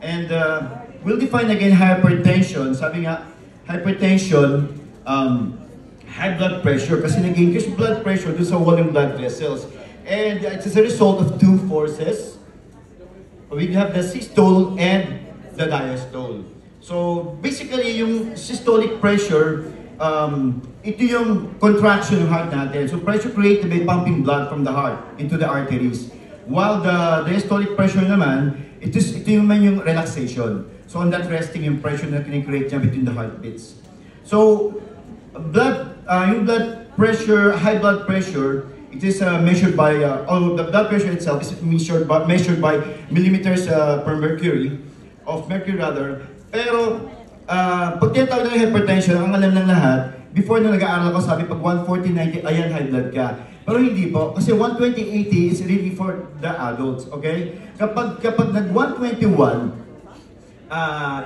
And we'll define again hypertension. Sabi nga, hypertension, high blood pressure kasi nag-increase blood pressure dun sa walong blood vessels. And it's as a result of two forces. We have the systole and the diastole. So basically, yung systolic pressure, ito yung contraction ng heart natin. So pressure created by pumping blood from the heart into the arteries. While the diastolic pressure naman, ito yung relaxation. So on that resting, yung pressure na kinikreate niya between the heartbeats. So yung blood pressure, high blood pressure, it is measured by, the blood pressure itself is measured by millimeters per mercury, of mercury rather. Pero, pag tinatawag ng hypertension, ang alam ng lahat, before na nag-aaral ko, sabi pag 140-90, ayan, high blood ka. Pero hindi po, kasi 120-80 is really for the adults, okay? Kapag nag-121,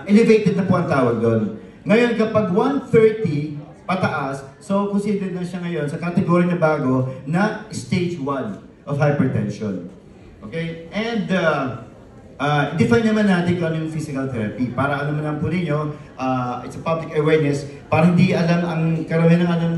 elevated na po ang tawag doon. Ngayon, kapag 130, pataas, so considered na siya ngayon sa category na bago na stage 1 of hypertension. Okay? And define naman natin kung ano yung physical therapy. Para alam naman po ninyo, it's a public awareness, para hindi alam ang karamihan ng alam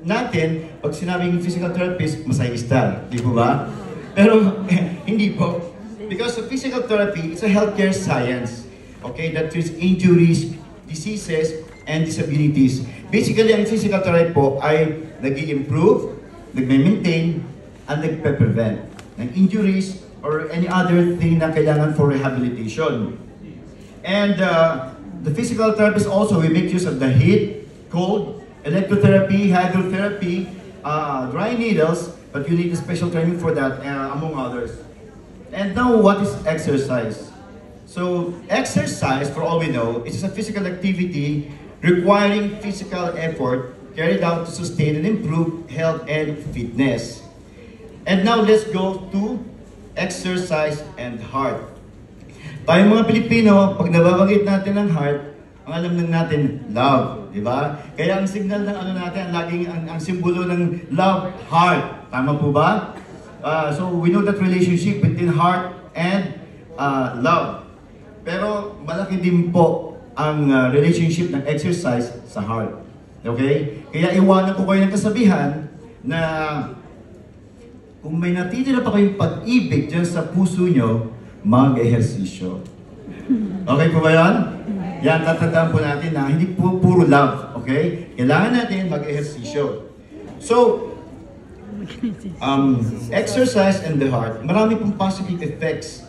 natin, pag sinabing physical therapist, masayista. Di po ba? Pero hindi po. Because physical therapy, it's a healthcare science. Okay? That treats injuries, diseases, and disabilities. Basically, ang physical therapy po ay nag-i-improve, nag-maintain, and nag-prevent ng injuries or any other thing na kailangan for rehabilitation. And the physical therapist also will make use of the heat, cold, electrotherapy, hydrotherapy, dry needles, but you need a special training for that, among others. And now, what is exercise? So, exercise, for all we know, is a physical activity requiring physical effort carried out to sustain and improve health and fitness. And now, let's go to exercise and heart. Tayo mga Pilipino, pag nababanggit natin ang heart, ang alam lang natin, love, di ba? Kaya ang signal ng ano natin, laging ang simbolo ng love, heart. Tama po ba? So we know that relationship between heart and love. Pero malaki din po ang relationship ng exercise sa heart. Okay? Kaya iwanan ko kayo ng kasabihan na kung may natitira pa kayong pag-ibig dyan sa puso nyo, mag-ehersisyo. Okay po ba yan? Yan, tatandaan po natin na hindi po puro love. Okay? Kailangan natin mag-ehersisyo. So, exercise and the heart, marami pong positive effects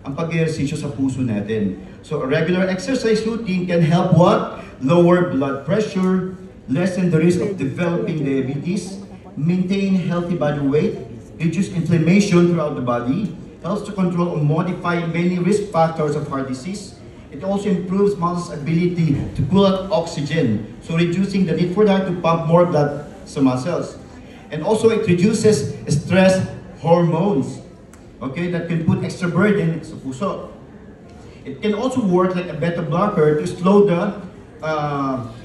ang pag-ehersisyo sa puso natin. So, a regular exercise routine can help what? Lower blood pressure, lessen the risk of developing diabetes, maintain healthy body weight, reduce inflammation throughout the body, helps to control or modify many risk factors of heart disease. It also improves muscles' ability to pull out oxygen, so reducing the need for that to pump more blood sa muscles. And also it reduces stress hormones, okay, that can put extra burden sa puso. It can also work like a beta blocker to slow the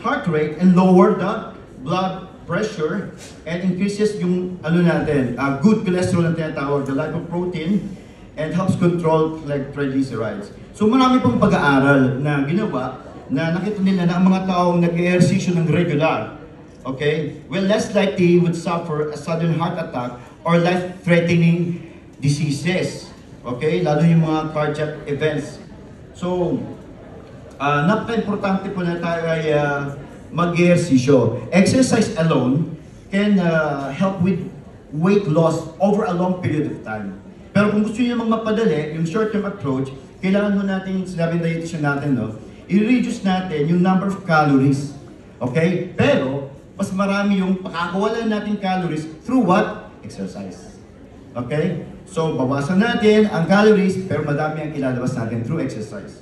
heart rate and lower the blood pressure and increases yung ano natin, good cholesterol na tinatawag, the lipoprotein, and helps control like triglycerides. So marami pong pag-aaral na ginawa na nakita nila na ang mga taong nag-ehersisyo ng regular, okay, well, less likely would suffer a sudden heart attack or life-threatening diseases, okay, lalo yung mga cardiac events. So, napaka-importante po na tayo ay mag-ehersisyo. Exercise alone can help with weight loss over a long period of time. Pero kung gusto niyo namang mapadali, yung short-term approach, kailangan mo natin, sinabi ng dietitian natin, no, i-reduce natin yung number of calories. Okay? Pero, mas marami yung pakakawalan natin calories through what? Exercise. Okay? So, bawasan natin ang calories, pero madami ang ilalabas natin through exercise.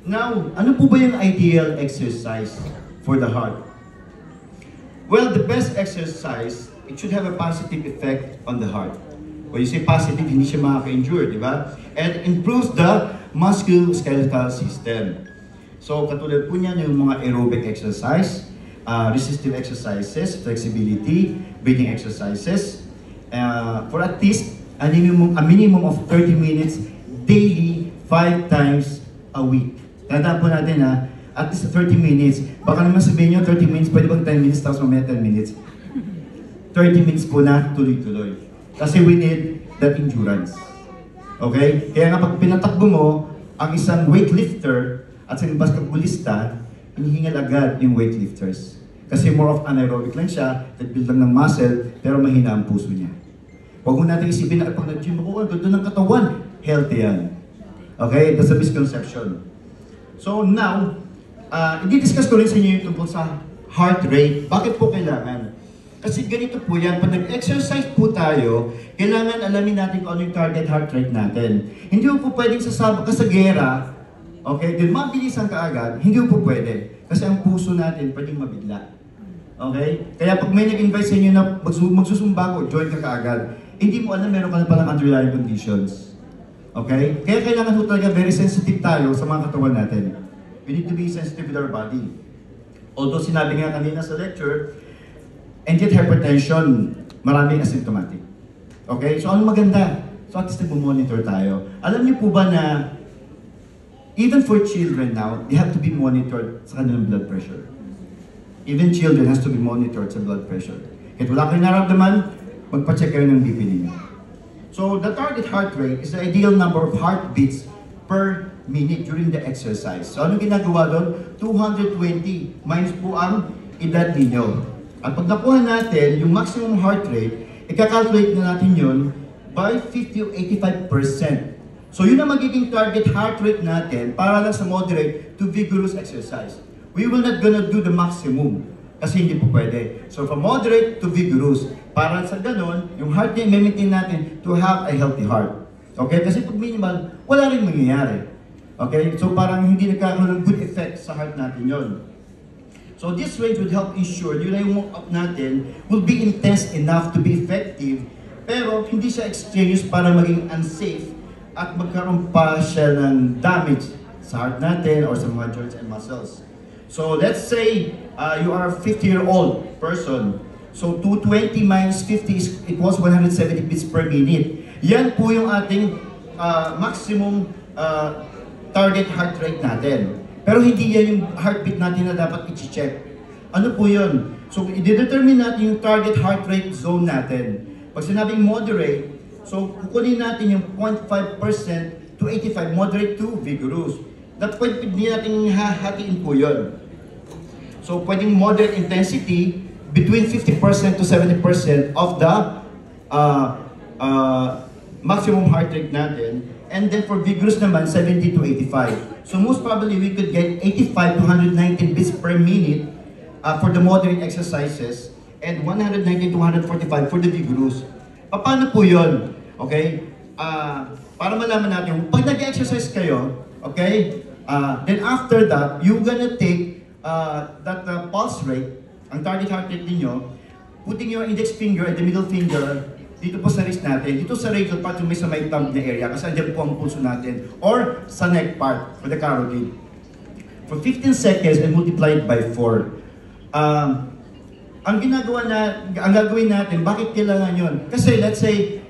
Now, ano po ba yung ideal exercise for the heart? Well, the best exercise, it should have a positive effect on the heart. When you say positive, hindi siya makaka-endure, di ba? And improves the musculoskeletal system. So, katulad po niyan yung mga aerobic exercise, resistive exercises, flexibility, breathing exercises, for at least a minimum of 30 minutes daily, 5 times a week. Tandaan po natin ha, at least 30 minutes. Baka naman sabihin nyo, 30 minutes, pwede bang 10 minutes, tapos mamaya 10 minutes. 30 minutes po na tuloy-tuloy. Kasi we need that endurance. Okay? Kaya nga pag pinatakbo mo, ang isang weightlifter at sa basketballista, hinihingal agad yung weightlifters. Kasi more of anaerobic lang siya, nag-build lang ng muscle, pero mahina ang puso niya. Huwag mo natin isipin na pag nag-gym ako, ang ganda ng katawan, healthy yan. Okay? That's a misconception. So now, i-discuss ko rin sa inyo yung tungkol sa heart rate. Bakit po kailangan? Kasi ganito po yan, pag nag-exercise po tayo, kailangan alamin natin kung ano yung target heart rate natin. Hindi po pwedeng sasabak ka sa gera, okay, din mabilisan ka agad, hindi po pwede. Kasi ang puso natin pwedeng mabigla. Okay? Kaya pag may nag-invite sa inyo na magsusumba ko, join ka kaagad, hindi mo alam meron ka na palang underlying conditions. Okay? Kaya kailangan po talaga very sensitive tayo sa mga katawan natin. We need to be sensitive with our body. Although sinabi nga kanina sa lecture, and yet hypertension, maraming asymptomatic. Okay? So ano maganda? So at least nag-monitor tayo. Alam niyo po ba na even for children now, they have to be monitored sa kanilang blood pressure. Even children has to be monitored sa blood pressure. Kahit wala kayong nararamdaman, magpa-check kayo ng BP ninyo. So the target heart rate is the ideal number of heartbeats per minute during the exercise. So anong ginagawa doon? 220 minus po ang edad ninyo. At pag nakuha natin yung maximum heart rate, ikakalculate na natin yun by 50 o 85%. So yun ang magiging target heart rate natin para lang sa moderate to vigorous exercise. We will not gonna do the maximum kasi hindi po pwede. So from moderate to vigorous, para sa ganon, yung heart rate maintain natin to have a healthy heart. Okay? Kasi pag minimal, wala rin mangyayari. Okay? So parang hindi nagkakaroon ng good effect sa heart natin yon. So this range would help ensure yun na yung walk-up natin will be intense enough to be effective, pero hindi siya extraneous para maging unsafe at magkaroon pa siya ng damage sa heart natin or sa mga joints and muscles. So let's say you are a 50-year-old person. So 220 minus 50 is equals 170 beats per minute. Yan po yung ating maximum target heart rate natin. Pero hindi yan yung heartbeat natin na dapat i-check. Ano po yun? So i-determine natin yung target heart rate zone natin. Pag sinabing moderate, so kukunin natin yung 0.5% to 85, moderate to vigorous. Pwede natin hahatiin po yun. So pwedeng moderate intensity between 50% to 70% of the maximum heart rate natin. And then for vigorous naman, 70 to 85. So most probably we could get 85 to 119 beats per minute for the moderate exercises and 119 to 145 for the vigorous. Paano po yun? Okay? Para malaman natin, pag nag-exercise kayo, okay? Then after that, you're gonna take that pulse rate, ang target heart rate ninyo, putting your index finger and the middle finger dito po sa wrist natin, dito sa radial part yung may sa may thumb na area kasi andyan po ang pulso natin, or sa neck part, for the carotid. For 15 seconds and multiply it by 4. Ang gagawin natin, bakit kailangan yun? Kasi let's say,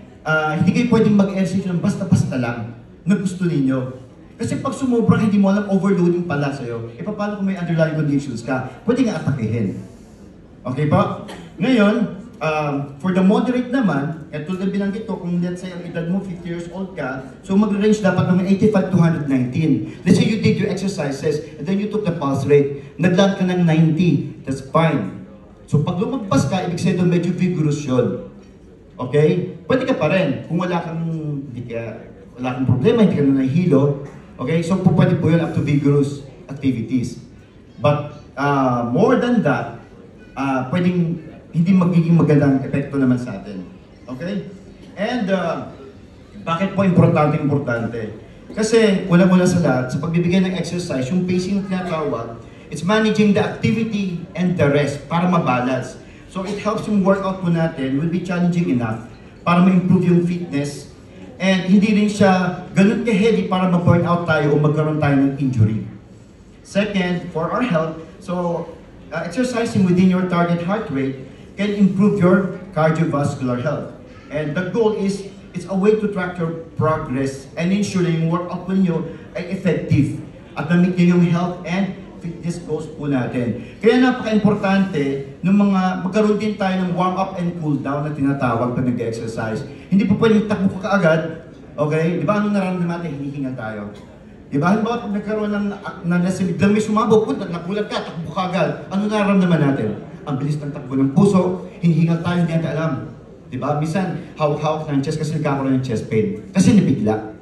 hindi kayo pwedeng mag-exercise ng basta-basta lang na gusto ninyo. Kasi pag sumobra, hindi mo alam, overloading pala sa'yo. E paano kung may underlying conditions ka? Pwede nga atakihin. Okay pa? Ngayon, for the moderate naman, tulad ng binanggit ko, kung let's say ang edad mo 50 years old ka, so mag-range dapat ng 85 to 119. Let's say you did your exercises, and then you took the pulse rate, nag-land ka ng 90, that's fine. So pag lumagpas ka, ibig sabihin doon medyo vigorous yun. Okay? Pwede ka pa rin, kung wala kang problema, hindi ka na nahihilo. Okay? So pwede po yun up to vigorous activities. But more than that, pwedeng hindi magiging magandang epekto naman sa atin. Okay? And bakit po importante? Kasi una-una sa lahat, sa pagbibigay ng exercise, yung pacing na tinatawag, it's managing the activity and the rest para mabalance. So it helps yung workout po natin will be challenging enough para ma-improve yung fitness and hindi rin siya ganun ka-heavy para ma-burn out tayo o magkaroon tayo ng injury. Second, for our health, so exercising within your target heart rate can improve your cardiovascular health. And the goal is, it's a way to track your progress and ensure na yung workout ninyo ay effective. at na-meet nyo yung health and fitness goals po natin. Kaya napaka-importante nung magkaroon din tayo ng warm-up and cool-down na tinatawag pag nag-exercise. Hindi po pwedeng takbo ka kaagad, okay? Di ba anong nararamdaman natin? Hinihingal tayo. Di ba? Halimbawa, pag nagkaroon ng biglang may sumabog, nagulat ka, takbo ka agad. Ano nararamdaman natin? Ang bilis ng takbo ng puso, hinihingal tayo, hindi natin alam. Di ba? Minsan, hawak-hawak ng chest kasi nagkakaroon ng chest pain. Kasi nabigla.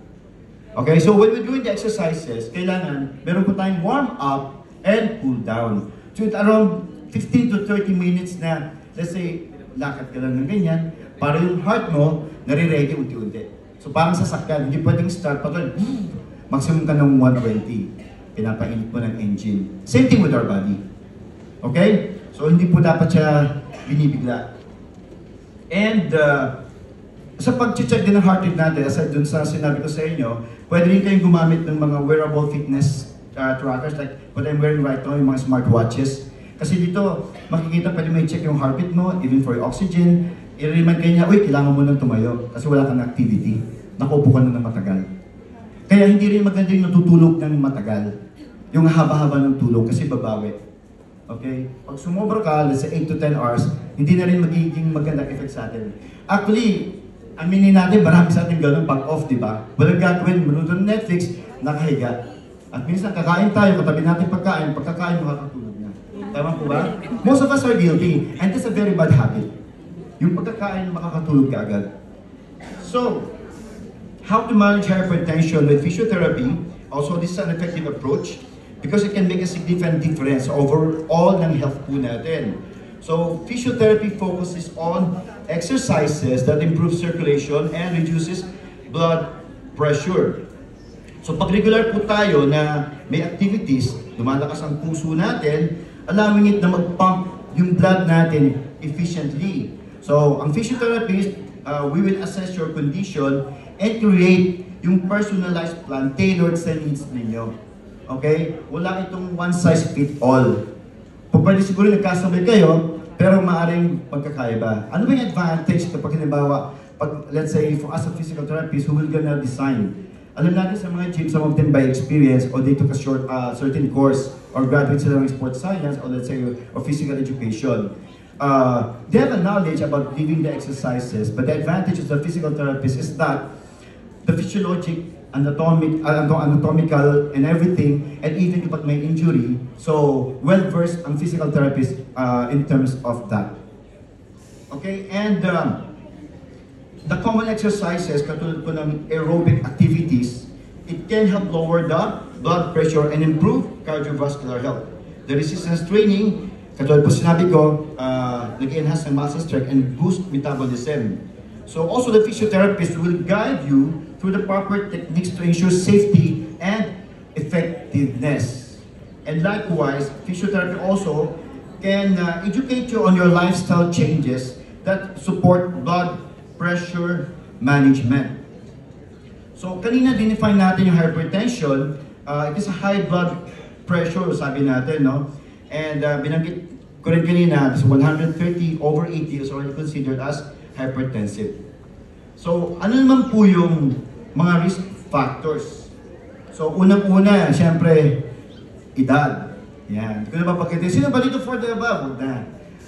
Okay? So, when we're doing the exercises, kailangan, meron po tayong warm-up and cool down. So, around 15 to 30 minutes na, let's say, lakad ka lang ng ganyan, para yung heart mo, nare-ready unti-unti. So, parang sasakyan, hindi pwedeng start pa doon. Maximum ka ng 120. Pinapainit mo ng engine. Same thing with our body. Okay? So, hindi po dapat siya binibigla. And, sa pag-check din ng heart rate natin, aside dun sa sinabi ko sa inyo, pwede rin kayong gumamit ng mga wearable fitness trackers like what I'm wearing right now, yung mga smartwatches. Kasi dito, makikita pwede may check yung heartbeat mo, even for your oxygen. I-remind kayo niya, uy, kailangan mo nang tumayo kasi wala kang activity. Nakaupo ka na ng matagal. Kaya hindi rin maganda yung natutulog ng matagal. Yung haba-haba ng tulog kasi babawi. Okay? Pag sumobra ka, let's say 8 to 10 hours, hindi na rin magiging magandang effect sa atin. Actually, aminin natin, marami sa atin gano'n pag off, di ba? Walang gagawin, manood ng Netflix, nakahiga. At minsan kakain tayo, katabi natin pagkakain makakatulog na. Tama po ba? Most of us are guilty, and that's a very bad habit. Yung pagkakain, makakatulog ka agad. So, how to manage hypertension with physiotherapy? Also, this is an effective approach because it can make a significant difference overall ng health po natin. So, physiotherapy focuses on exercises that improve circulation and reduces blood pressure. So pag regular po tayo na may activities, lumalakas ang puso natin, allowing it na mag-pump yung blood natin efficiently. So ang physiotherapist, we will assess your condition and create yung personalized plan tailored sa needs ninyo. Okay? Wala itong one size fit all. Pwede siguro nagkasabay kayo, pero maaaring magkakaiba. Ano ba yung advantage kapag halimbawa, let's say, for us a physical therapist who will gonna design, alam natin sa mga gym, some of them by experience, or they took a short, certain course, or graduate sila ng sports science, or let's say, or physical education. They have a knowledge about giving the exercises, but the advantage of the physical therapist is that the physiologic, anatomical, and everything, and even if may injury, so well-versed ang physical therapist in terms of that. Okay, and the common exercises, katulad po ng aerobic activities, it can help lower the blood pressure and improve cardiovascular health. The resistance training, katulad po sinabi ko, nag-enhance ng muscle strength and boost metabolism. So also the physiotherapist will guide you through the proper techniques to ensure safety and effectiveness. And likewise, physiotherapy also can educate you on your lifestyle changes that support blood pressure management. So, kanina dinefine natin yung hypertension. It is a high blood pressure, sabi natin, no? And binanggit ko rin kanina, 130 over 80 is already considered as hypertensive. So, ano naman po yung mga risk factors? So, unang-una, syempre, edad. Yan. Kung napapakita, sino ba dito for the above? Huwag na.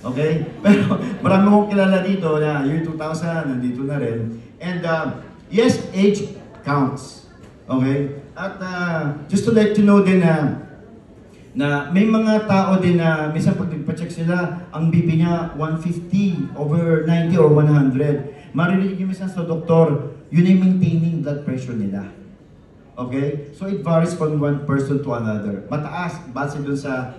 Okay? Pero marami akong kilala dito na year 2000, nandito na rin. And yes, age counts. Okay? At just to let you know din na may mga tao din na minsan pag nagpa-check sila, ang BP niya 150 over 90 or 100. Maririnig niyo minsan sa doktor, yun ay maintaining blood pressure nila. Okay? So it varies from one person to another. Mataas, base dun sa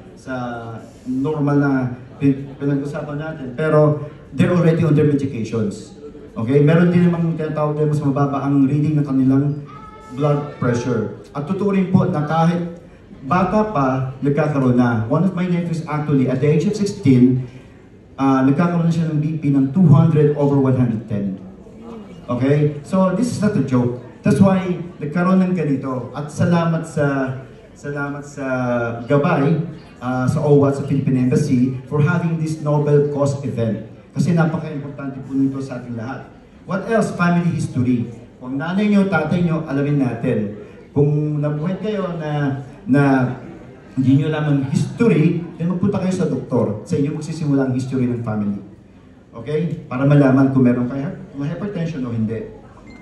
normal na pinag-usapan natin. Pero they're already on their medications. Okay? Meron din namang tinatawag din mas mababa ang reading ng kanilang blood pressure. At totoo rin po na kahit bata pa, nagkakaroon na. One of my nephews actually, at the age of 16, nagkakaroon na siya ng BP ng 200 over 110. Okay? So this is not a joke. That's why nagkaroon ng ganito. At salamat sa gabay sa OWA, sa Philippine Embassy for having this Nobel Cause event. Kasi napaka-importante po nito sa ating lahat. What else? Family history. Kung nanay nyo, tatay nyo, alamin natin. Kung nabuhay kayo na hindi nyo alam ang history, then magpunta kayo sa doktor. Sa inyo magsisimula ang history ng family. Okay? Para malaman kung meron kayo hypertension o hindi.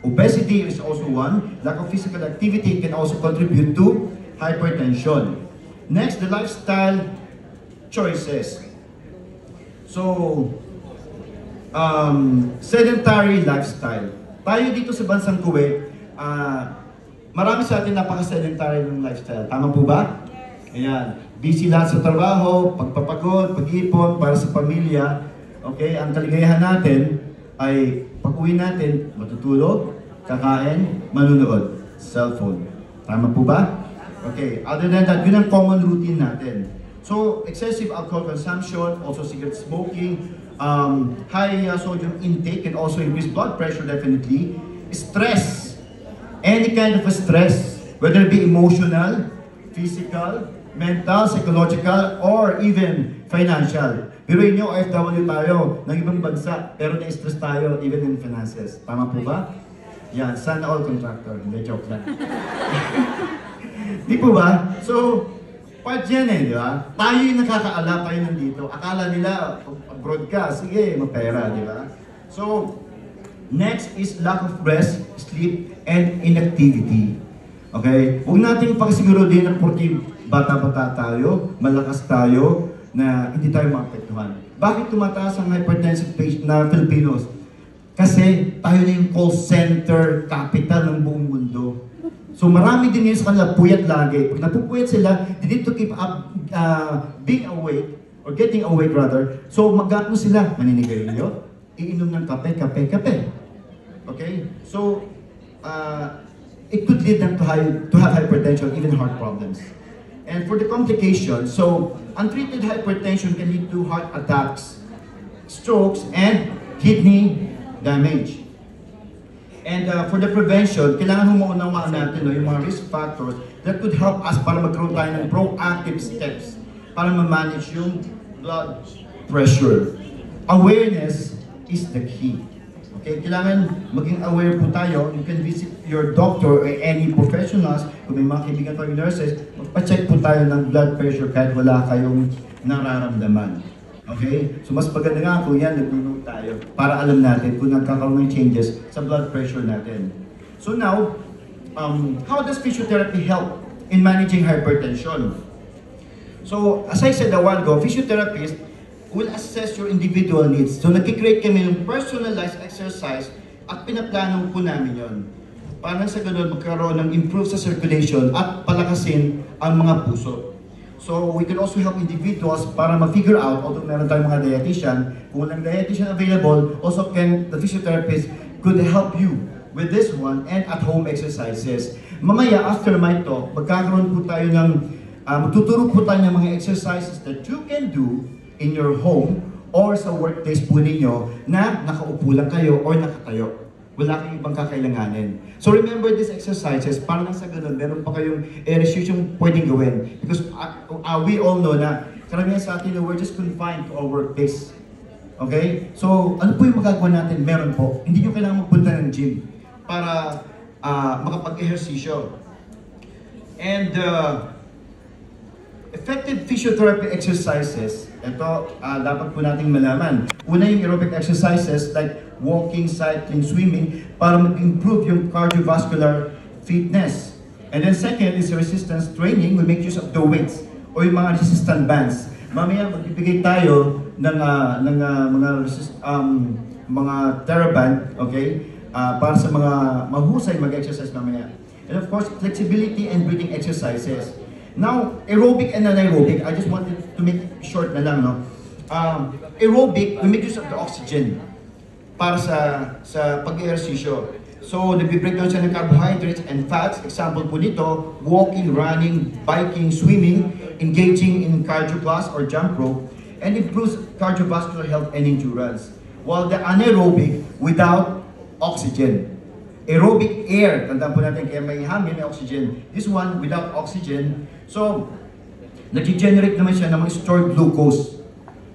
Obesity is also one. Lack of physical activity can also contribute to hypertension. Next, the lifestyle choices. So, sedentary lifestyle. Tayo dito sa bansang Kuwait, marami sa atin napaka-sedentary ng lifestyle. Tama po ba? Ayan. Busy lahat sa trabaho, pagpapagod, pag-ipon, para sa pamilya. Okay? Ang kaligayahan natin ay pag-uwi natin, matutulog, kakain, manunood, cellphone. Tama po ba? Okay. Other than that, yun ang common routine natin. So, excessive alcohol consumption, also cigarette smoking, high sodium intake can also increase blood pressure definitely. Stress, any kind of a stress, whether it be emotional, physical, mental, psychological, or even financial. Biruin nyo, OFW tayo ng ibang bansa, pero na-stress tayo even in finances. Tama po ba? Yan, sana all contractor. Hindi, joke lang. Di po ba? So, part yan di ba? Tayo yung nakakaala, tayo nandito. Akala nila, abroad ka, sige, mapera, di ba? So, next is lack of rest, sleep, and inactivity. Okay? Huwag natin pagsiguro din na porque bata-bata tayo, malakas tayo, na hindi tayo maapektuhan. Bakit tumataas ang hypertensive patient na Filipinos? Kasi tayo na yung call center capital ng buong mundo. So marami din yun sa kanila, puyat lagi. Pag napupuyat sila, they need to keep up being awake, or getting awake rather. So mag-ano sila, maninigarilyo, iinom ng kape. Okay? So, it could lead them to have hypertension, even heart problems. And for the complications, so untreated hypertension can lead to heart attacks, strokes, and kidney damage. And for the prevention, kailangan humaunawaan natin yung mga risk factors that could help us para magkaroon tayo ng proactive steps para ma-manage yung blood pressure. Awareness is the key. Okay, kailangan maging aware po tayo. You can visit your doctor or any professionals. Kung may mga kaibigan tayong nurses, magpa-check po tayo ng blood pressure kahit wala kayong nararamdaman. Okay? So mas maganda nga kung yan, nag-note tayo para alam natin kung nagkakaroon ng changes sa blood pressure natin. So now, how does physiotherapy help in managing hypertension? So, as I said a while ago, physiotherapists will assess your individual needs. So, nag-create kami ng personalized exercise at pinaplano po namin yon. Para sa ganun, magkaroon ng improve sa circulation at palakasin ang mga puso. So, we can also help individuals para ma-figure out, although meron tayong mga dietitian, kung walang dietitian available, also the physiotherapist could help you with this one and at-home exercises. Mamaya, after my talk, magkakaroon po tayo ng, magtuturo po tayo ng mga exercises that you can do in your home or sa workplace po ninyo na nakaupo lang kayo or nakatayo. Wala kayong ibang kakailanganin. So remember these exercises, para lang sa ganun, meron pa kayong exercise yung pwedeng gawin. Because we all know na karamihan sa atin, we're just confined to our workplace. Okay? So, ano po yung magagawa natin? Meron po. Hindi nyo kailangan magpunta ng gym para makapag-ehersisyo. And effective physiotherapy exercises, ito, dapat po nating malaman. Una yung aerobic exercises like walking, cycling, swimming para mag-improve yung cardiovascular fitness. And then second is resistance training. We make use of the weights o yung mga resistant bands. Mamaya magbibigay tayo ng mga TheraBand, okay? Para sa mga mahusay mag-exercise mamaya. And of course, flexibility and breathing exercises. Now, aerobic and anaerobic, I just wanted to make it short na lang, no? Aerobic, we make use of the oxygen para sa pag-ehersisyo. So, nag-breakdown siya ng carbohydrates and fats. Example po nito, walking, running, biking, swimming, engaging in cardio class or jump rope, and improves cardiovascular health and endurance. While the anaerobic, without oxygen. Aerobic air, tandaan po natin, kaya may hangin, may oxygen. This one, without oxygen. So, nag-generate naman siya ng mga stored glucose.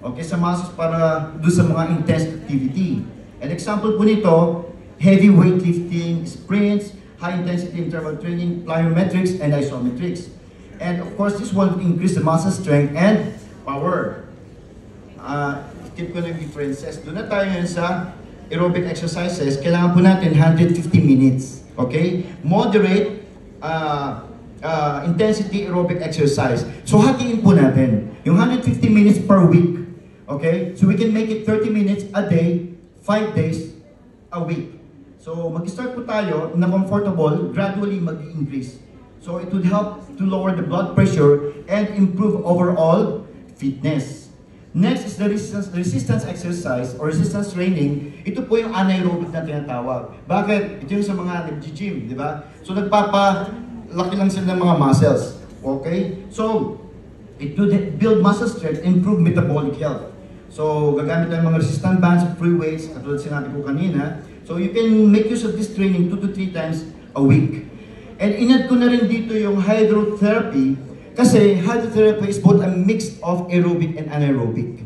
Okay, sa muscles para doon sa mga intense activity. An example po nito, heavy weightlifting, sprints, high-intensity interval training, plyometrics, and isometrics. And of course, this will increase the muscle strength and power. Keep ko na yung differences. Doon na tayo ngayon sa aerobic exercises. Kailangan po natin 150 minutes. Okay? Moderate intensity aerobic exercise. So, hatiin po natin yung 150 minutes per week. Okay? So, we can make it 30 minutes a day, 5 days a week. So, mag-start po tayo na comfortable, gradually mag-increase. So, it would help to lower the blood pressure and improve overall fitness. Next is the resistance exercise or resistance training. Ito po yung anaerobic na tinatawag. Bakit? Ito yung sa mga nag-gym, di ba? So, nagpapalaki lang sila ng mga muscles. Okay? So, it would build muscle strength, improve metabolic health. So, gagamit tayo ng mga resistant bands, free weights, katulad sinabi ko kanina. So, you can make use of this training 2 to 3 times a week. And inad ko na rin dito yung hydrotherapy kasi hydrotherapy is both a mix of aerobic and anaerobic.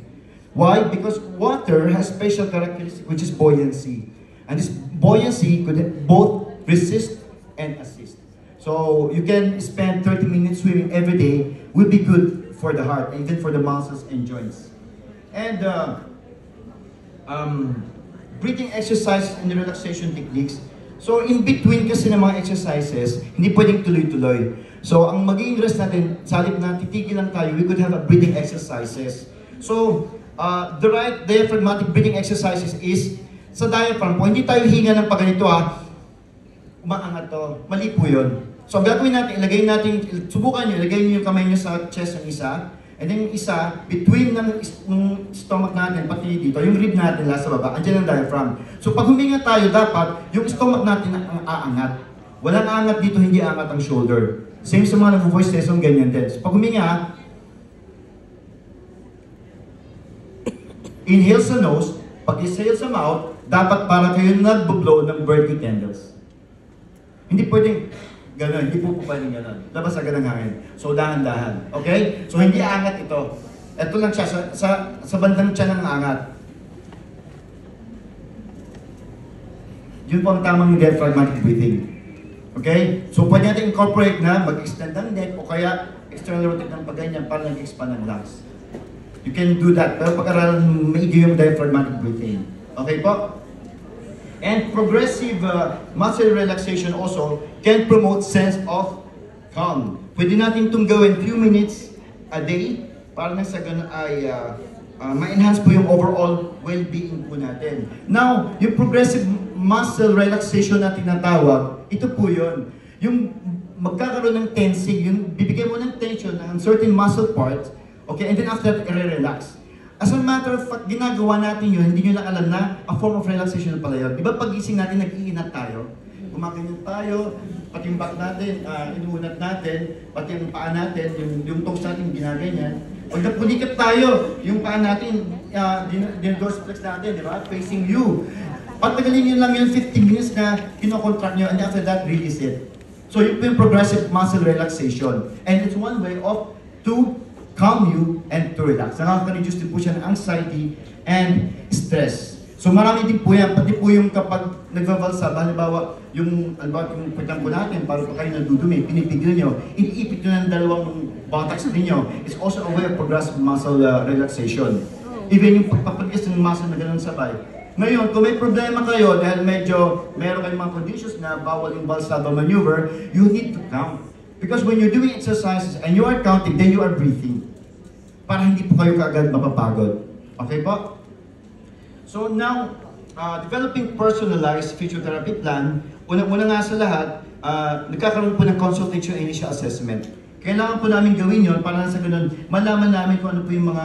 Why? Because water has special characteristic which is buoyancy. And this buoyancy could both resist and assist. So you can spend 30 minutes swimming every day, will be good for the heart, even for the muscles and joints. And breathing exercises and relaxation techniques. So, in between kasi ng mga exercises, hindi pwedeng tuloy-tuloy. So, ang magiging rest natin, sa halip na titigil lang tayo, we could have a breathing exercises. So, the right diaphragmatic breathing exercises is sa diaphragm po. Hindi tayo hinga ng pagganito umaangat to. Mali po yun. So, ang gagawin natin, subukan nyo, ilagay nyo yung kamay nyo sa chest ng isa. And then yung isa, between ng stomach natin, pati dito, yung rib natin nasa baba, andyan ang diaphragm. So pag huminga tayo, dapat yung stomach natin ang aangat. Walang aangat dito, hindi aangat ang shoulder. Same sa mga nag-voice lesson, ganyan din. So pag huminga, inhale sa nose, pag exhale sa mouth, dapat para kayo nag-blow ng birthday candles. Hindi pwedeng gano'n, hindi po pwedeng gano'n. Labas agad ang hangin. So, dahan-dahan. Okay? So, hindi aangat ito. Ito lang siya, sa bandang tiyan ng angat. Yun po ang tamang diaphragmatic breathing. Okay? So, pwede natin incorporate na mag-extend ng neck o kaya external rotate ng pagganyan para nag-expand ng lungs. You can do that. Pero pag-aralan, maigi yung diaphragmatic breathing. Okay po? And progressive muscle relaxation also can promote sense of calm. Pwede natin itong gawin few minutes a day para na sa ganun ay ma-enhance po yung overall well-being po natin. Now, yung progressive muscle relaxation na tinatawag, ito po yun. Yung magkakaroon ng tensing, yung bibigyan mo ng tension ng certain muscle parts, okay, and then after that, i-relax. As a matter of fact, ginagawa natin yun, hindi nyo lang alam na a form of relaxation pala yun. Di ba pag-gising natin, nag-iinat tayo? Gumaganyan tayo, pati yung back natin, inuunat natin, pati yung paa natin, yung toes natin ginaganyan. Pag napulikat tayo, yung paa natin, dorsiflex natin, di ba? Facing you. Patagalin nyo lang yung 15 minutes na kinocontract nyo, and after that, release it. So yun po yung progressive muscle relaxation. And it's one way of to calm you and to relax. Nakaka-reduce din po siya ng anxiety and stress. So marami din po yan, pati po yung kapag nagbabalsa, halimbawa yung pagtampo natin, para pa kayo nadudumi, pinipigil nyo, iniipit nyo ng dalawang buttocks ninyo. It's also a way of progressive muscle relaxation. Even yung pagpapagis ng muscle na ganun sabay. Ngayon, kung may problema kayo dahil medyo meron kayong mga conditions na bawal yung Valsalva maneuver, you need to count. Because when you're doing exercises and you are counting, then you are breathing. Para hindi po kayo kaagad mapapagod. Okay po? So now, developing personalized physiotherapy plan, unang-una nga sa lahat, nagkakaroon po ng consultation initial assessment. Kailangan po namin gawin yon para sa ganun, malaman namin kung ano po yung mga,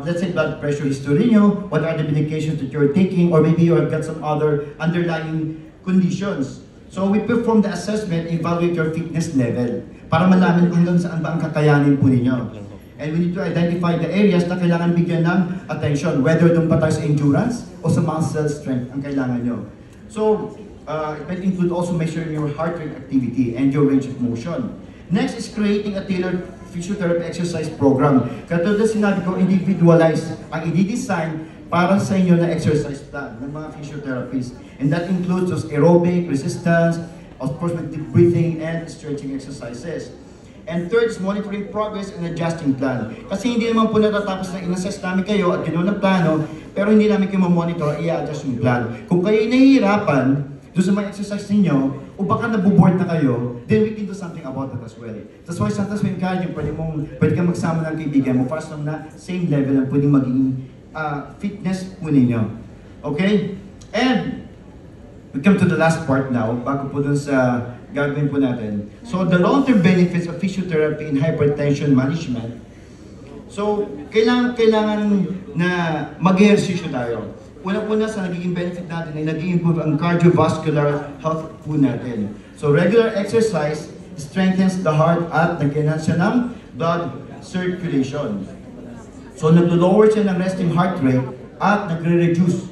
let's say, blood pressure history nyo, what are the medications that you're taking, or maybe you have got some other underlying conditions. So we perform the assessment, evaluate your fitness level para malaman kung hanggang saan ba ang kakayanin po ninyo. And we need to identify the areas na kailangan bigyan ng attention, whether doon pa tayo sa endurance o sa muscle strength ang kailangan nyo. So, it might include also measuring your heart rate activity and your range of motion. Next is creating a tailored physiotherapy exercise program. Katulad na sinabi ko, individualized ang i-design para sa inyo na exercise plan ng mga physiotherapists. And that includes those aerobic, resistance, of course with deep breathing and stretching exercises. And third is monitoring progress and adjusting plan. Kasi hindi naman po natatapos na in-assess namin kayo at ganoon ang plano, pero hindi namin kayo monitor, i-adjust yung plan. Kung kayo nahihirapan doon sa mga exercise ninyo, o baka nabuboard na kayo, then we can do something about that as well. That's why sometimes when kaya nyo, pwede kang magsama ng kaibigan mo para sa na same level ang pwedeng maging fitness po ninyo. Okay? And we come to the last part now, bago po dun sa gagawin po natin. So, the long-term benefits of physiotherapy in hypertension management. So, kailangan na mag-ehersisyo tayo. Una-una sa nagiging benefit natin ay nag-i-improve ang cardiovascular health po natin. So, regular exercise strengthens the heart at nag-enhance siya ng blood circulation. So, nag-lower siya ng resting heart rate at nagre-reduce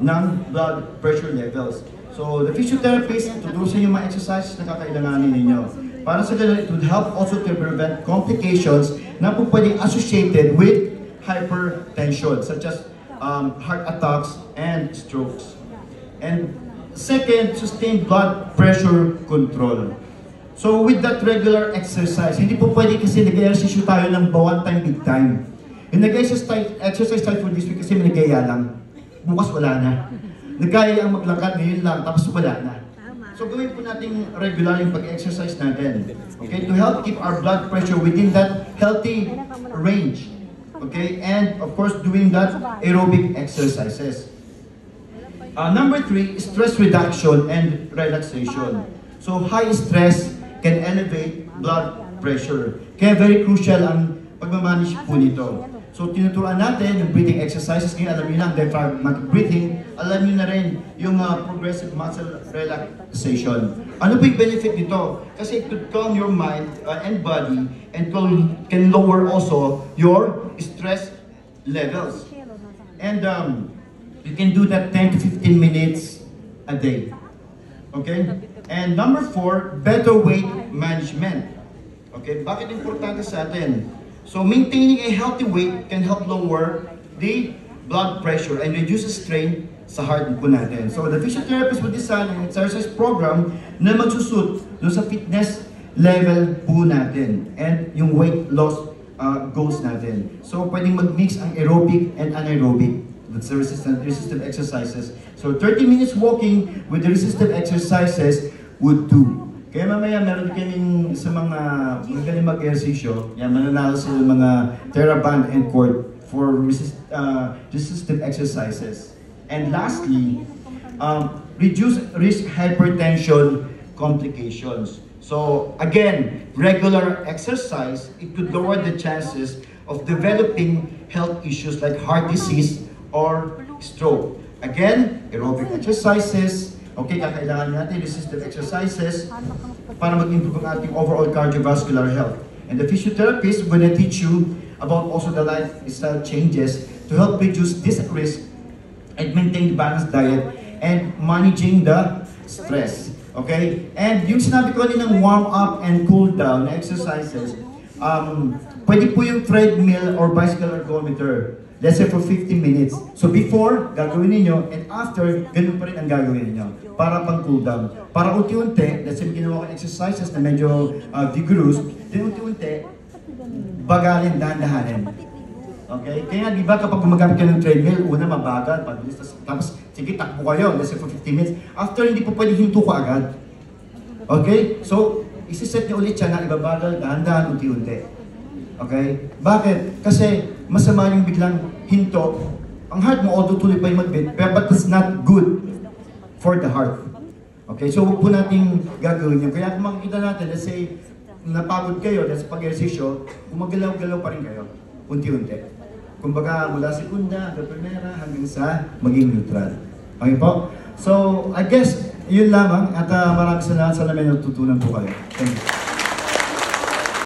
ng blood pressure levels. So, the physiotherapist, tutusin yung mga exercises na kakailanganin ninyo. Para sa ganun, it would help also to prevent complications na po pwedeng associated with hypertension, such as heart attacks and strokes. And second, sustained blood pressure control. So, with that regular exercise, hindi po pwede kasi nag-exercise tayo ng one time, big time. Yung nag-exercise tayo for this week kasi may nagaya lang. Bukas wala na. Nagkaya ang maglakad ngayon lang, tapos wala na. So gawin po natin regular yung pag-exercise natin. Okay, to help keep our blood pressure within that healthy range. Okay, and of course doing that aerobic exercises. Number 3, stress reduction and relaxation. So high stress can elevate blood pressure. Kaya very crucial ang pagmamanage po nito. So, tinuturuan natin yung breathing exercises. Ngayon, alam niyo na, diaphragmatic breathing. Alam niyo na rin yung progressive muscle relaxation. Ano po yung benefit nito? Kasi it could calm your mind and body and can lower also your stress levels. And you can do that 10 to 15 minutes a day. Okay? And number 4, better weight management. Okay? Bakit importante sa atin? So maintaining a healthy weight can help lower the blood pressure and reduce the strain sa heart po natin. So the physiotherapist will design an exercise program na magsusut doon sa fitness level po natin and yung weight loss goals natin. So pwedeng mag-mix ang aerobic and anaerobic. That's the resistive exercises. So 30 minutes walking with the resistive exercises would do. Kaya mamaya meron kaming sa mga magaling mag-ehersisyo, yan, mananalo sa mga TheraBand and Cord for resistive exercises. And lastly, reduce risk hypertension complications. So again, regular exercise, it could lower the chances of developing health issues like heart disease or stroke. Again, aerobic exercises, okay, kakailangan natin resistive exercises para mag-improve ang ating overall cardiovascular health. And the physiotherapist will teach you about also the lifestyle changes to help reduce this risk and maintain balanced diet and managing the stress. Okay? And yung sinabi ko ng warm up and cool down na exercises, pwede po yung treadmill or bicycle ergometer. Let's say for 15 minutes. So before, gagawin ninyo, and after, ganun pa rin ang gagawin ninyo. Para pang cool down. Para unti-unti, let's say ginawa ka exercises na medyo vigorous, then unti-unti, bagalin, dahan-dahanin. Okay? Kaya di ba kapag gumagamit ka ng treadmill, una mabagal, pabilis, tapos sige, takbo kayo, let's say for 15 minutes. After, hindi po pwede hinto ka agad. Okay? So, isiset niyo ulit siya na ibabagal, dahan-dahan, unti-unti. Okay? Bakit? Kasi masama yung biglang hinto. Ang heart mo, although tuloy pa yung mag-beat, but it's not good for the heart. Okay? So, huwag po natin gagawin yun. Kaya kung makikita natin, let's say, napagod kayo, let's say pag-ehersisyo, gumagalaw-galaw pa rin kayo. Unti-unti. Kumbaga, mula segunda, hanggang primera, hanggang sa maging neutral. Okay po? So, I guess, yun lamang. At maraming salamat sa namin natutunan po kayo. Thank you.